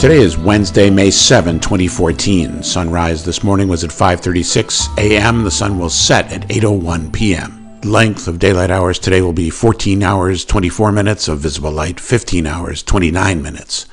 Today is Wednesday, May 7, 2014. Sunrise this morning was at 5:36 a.m. The sun will set at 8:01 p.m. Length of daylight hours today will be 14 hours, 24 minutes of visible light, 15 hours, 29 minutes.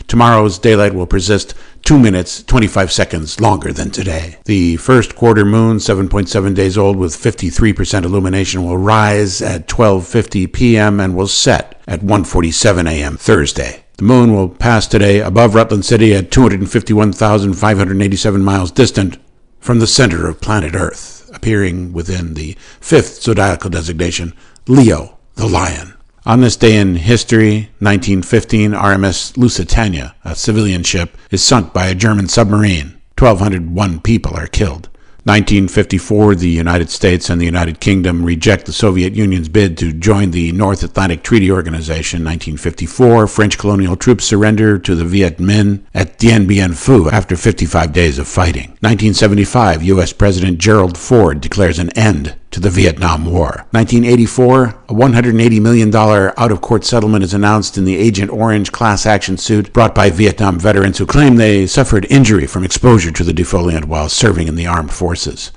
Tomorrow's daylight will persist 2 minutes, 25 seconds longer than today. The first quarter moon, 7.7 days old with 53% illumination, will rise at 12:50 p.m. and will set at 1:47 a.m. Thursday. The moon will pass today above Rutland City at 251,587 miles distant from the center of planet Earth, appearing within the fifth zodiacal designation, Leo, the Lion. On this day in history, 1915, RMS Lusitania, a civilian ship, is sunk by a German submarine. 1,201 people are killed. 1954, the United States and the United Kingdom reject the Soviet Union's bid to join the North Atlantic Treaty Organization. 1954, French colonial troops surrender to the Viet Minh at Dien Bien Phu after 55 days of fighting. 1975, U.S. President Gerald Ford declares an end to the Vietnam War. 1984, a $180 million out-of-court settlement is announced in the Agent Orange class action suit brought by Vietnam veterans who claim they suffered injury from exposure to the defoliant while serving in the armed forces.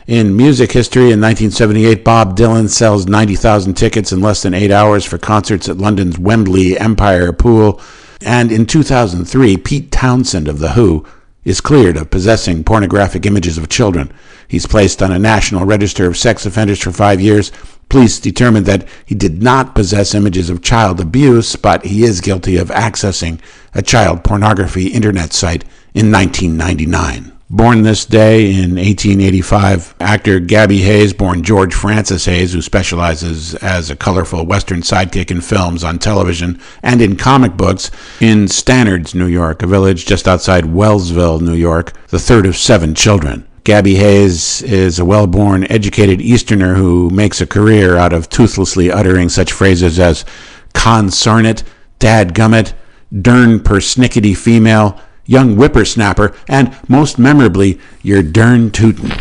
In music history, in 1978, Bob Dylan sells 90,000 tickets in less than 8 hours for concerts at London's Wembley Empire Pool. And in 2003, Pete Townsend of The Who is cleared of possessing pornographic images of children. He's placed on a national register of sex offenders for 5 years. Police determined that he did not possess images of child abuse, but he is guilty of accessing a child pornography internet site in 1999. Born this day in 1885, actor Gabby Hayes, born George Francis Hayes, who specializes as a colorful Western sidekick in films, on television, and in comic books, in Stannards, New York, a village just outside Wellsville, New York, the third of 7 children. Gabby Hayes is a well-born, educated Easterner who makes a career out of toothlessly uttering such phrases as "consarnit," "dadgummit," "dern persnickety female," "young whippersnapper," and, most memorably, "you're dern tootin'."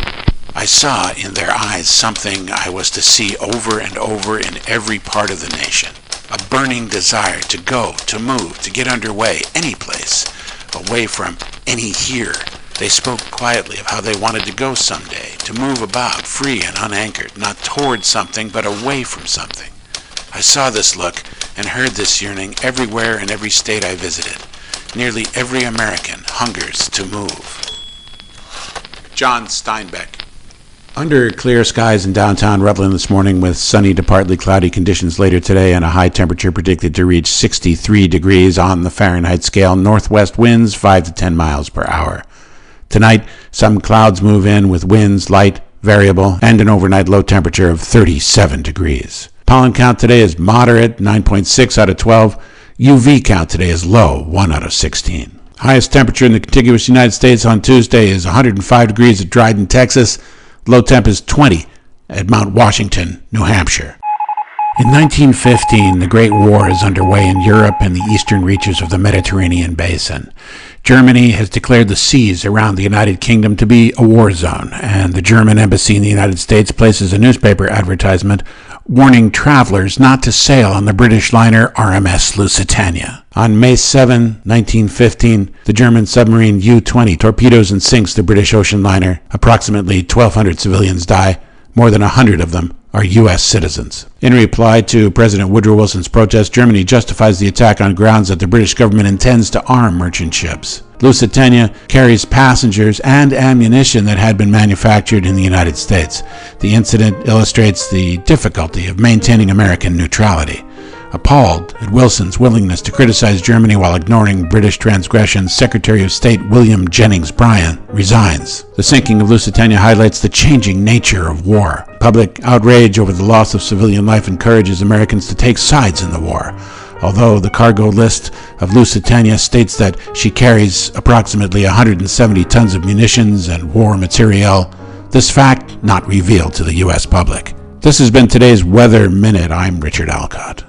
I saw in their eyes something I was to see over and over in every part of the nation. A burning desire to go, to move, to get underway, any place, away from any here. They spoke quietly of how they wanted to go someday, to move about, free and unanchored, not toward something, but away from something. I saw this look and heard this yearning everywhere in every state I visited. Nearly every American hungers to move. John Steinbeck. Under clear skies in downtown Rutland this morning, with sunny to partly cloudy conditions later today and a high temperature predicted to reach 63 degrees on the Fahrenheit scale. Northwest winds 5 to 10 miles per hour. Tonight, some clouds move in with winds light, variable, and an overnight low temperature of 37 degrees. Pollen count today is moderate, 9.6 out of 12. UV count today is low, 1 out of 16. Highest temperature in the contiguous United States on Tuesday is 105 degrees at Dryden, Texas. Low temp is 20 at Mount Washington, New Hampshire. In 1915, the Great War is underway in Europe and the eastern reaches of the Mediterranean basin. Germany has declared the seas around the United Kingdom to be a war zone, and the German embassy in the United States places a newspaper advertisement warning travelers not to sail on the British liner RMS Lusitania. On May 7, 1915, the German submarine U-20 torpedoes and sinks the British ocean liner. Approximately 1,200 civilians die. More than 100 of them are U.S. citizens. In reply to President Woodrow Wilson's protest, Germany justifies the attack on grounds that the British government intends to arm merchant ships. Lusitania carries passengers and ammunition that had been manufactured in the United States. The incident illustrates the difficulty of maintaining American neutrality. Appalled at Wilson's willingness to criticize Germany while ignoring British transgressions, Secretary of State William Jennings Bryan resigns. The sinking of Lusitania highlights the changing nature of war. Public outrage over the loss of civilian life encourages Americans to take sides in the war. Although the cargo list of Lusitania states that she carries approximately 170 tons of munitions and war materiel, this fact not revealed to the U.S. public. This has been today's Weather Minute. I'm Richard Alcott.